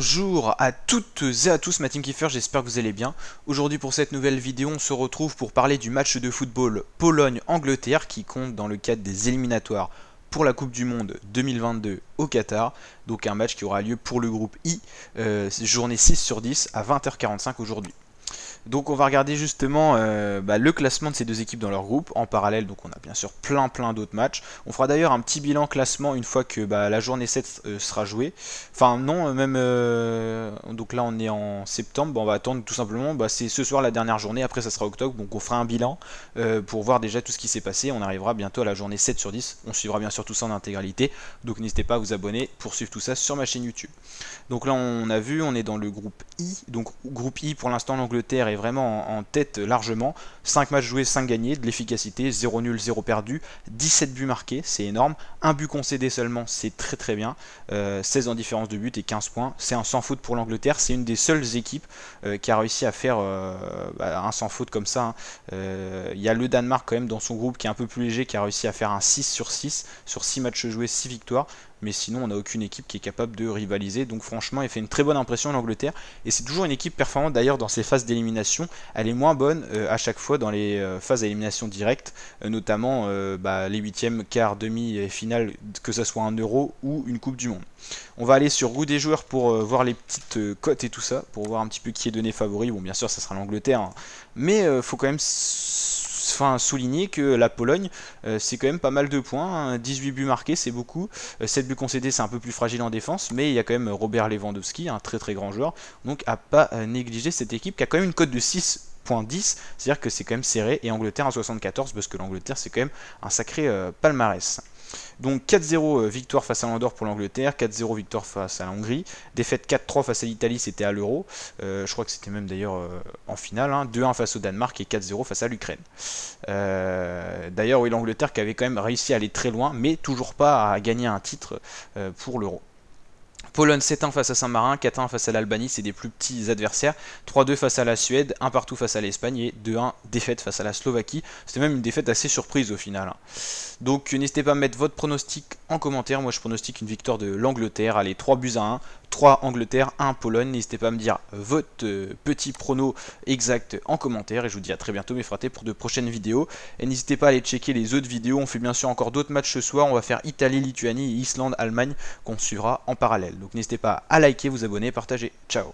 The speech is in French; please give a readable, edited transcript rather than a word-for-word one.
Bonjour à toutes et à tous, ma team Kiefer, j'espère que vous allez bien. Aujourd'hui pour cette nouvelle vidéo, on se retrouve pour parler du match de football Pologne-Angleterre qui compte dans le cadre des éliminatoires pour la Coupe du Monde 2022 au Qatar. Donc un match qui aura lieu pour le groupe I, journée 6 sur 10 à 20h45 aujourd'hui. Donc on va regarder justement le classement de ces deux équipes dans leur groupe. En parallèle, donc on a bien sûr plein d'autres matchs. On fera d'ailleurs un petit bilan classement une fois que la journée 7 sera jouée. Enfin non, même donc là on est en septembre, on va attendre tout simplement, c'est ce soir la dernière journée, après ça sera octobre, donc on fera un bilan pour voir déjà tout ce qui s'est passé. On arrivera bientôt à la journée 7 sur 10, on suivra bien sûr tout ça en intégralité, donc n'hésitez pas à vous abonner pour suivre tout ça sur ma chaîne YouTube. Donc là on a vu, on est dans le groupe I, donc groupe I pour l'instant l'Angleterre est vraiment en tête largement. 5 matchs joués, 5 gagnés, de l'efficacité, 0 nul, 0 perdu, 17 buts marqués, c'est énorme, un but concédé seulement, c'est très bien, 16 en différence de but et 15 points, c'est un sans faute pour l'Angleterre, c'est une des seules équipes qui a réussi à faire un sans faute comme ça. Il y a le Danemark quand même dans son groupe qui est un peu plus léger, qui a réussi à faire un 6 sur 6, sur 6 matchs joués, 6 victoires. Mais sinon on n'a aucune équipe qui est capable de rivaliser, donc franchement elle fait une très bonne impression l'Angleterre, et c'est toujours une équipe performante d'ailleurs dans ses phases d'élimination. Elle est moins bonne à chaque fois dans les phases d'élimination directe, notamment les huitièmes, quarts, demi et finale, que ce soit un Euro ou une Coupe du Monde. On va aller sur roue des joueurs pour voir les petites cotes et tout ça, pour voir un petit peu qui est donné favori. Bon bien sûr ça sera l'Angleterre, hein. Mais faut quand même souligner que la Pologne, c'est quand même pas mal de points, hein. 18 buts marqués, c'est beaucoup. 7 buts concédés, c'est un peu plus fragile en défense, mais il y a quand même Robert Lewandowski, un très grand joueur, donc à pas négliger cette équipe qui a quand même une cote de 6.10, c'est-à-dire que c'est quand même serré, et Angleterre à 74, parce que l'Angleterre c'est quand même un sacré palmarès. Donc 4-0 victoire face à l'Andorre pour l'Angleterre, 4-0 victoire face à la Hongrie, défaite 4-3 face à l'Italie, c'était à l'Euro, je crois que c'était même d'ailleurs en finale, hein. 2-1 face au Danemark et 4-0 face à l'Ukraine. D'ailleurs oui, l'Angleterre qui avait quand même réussi à aller très loin, mais toujours pas à gagner un titre pour l'Euro. Pologne 7-1 face à Saint-Marin, 4-1 face à l'Albanie, c'est des plus petits adversaires, 3-2 face à la Suède, 1 partout face à l'Espagne et 2-1 défaite face à la Slovaquie. C'était même une défaite assez surprise au final, hein. Donc n'hésitez pas à mettre votre pronostic en commentaire. Moi je pronostique une victoire de l'Angleterre, allez 3-1, 3 Angleterre, 1 Pologne. N'hésitez pas à me dire votre petit prono exact en commentaire, et je vous dis à très bientôt mes fratés pour de prochaines vidéos. Et n'hésitez pas à aller checker les autres vidéos, on fait bien sûr encore d'autres matchs ce soir, on va faire Italie, Lituanie et Islande, Allemagne qu'on suivra en parallèle. Donc n'hésitez pas à liker, vous abonner, partager. Ciao.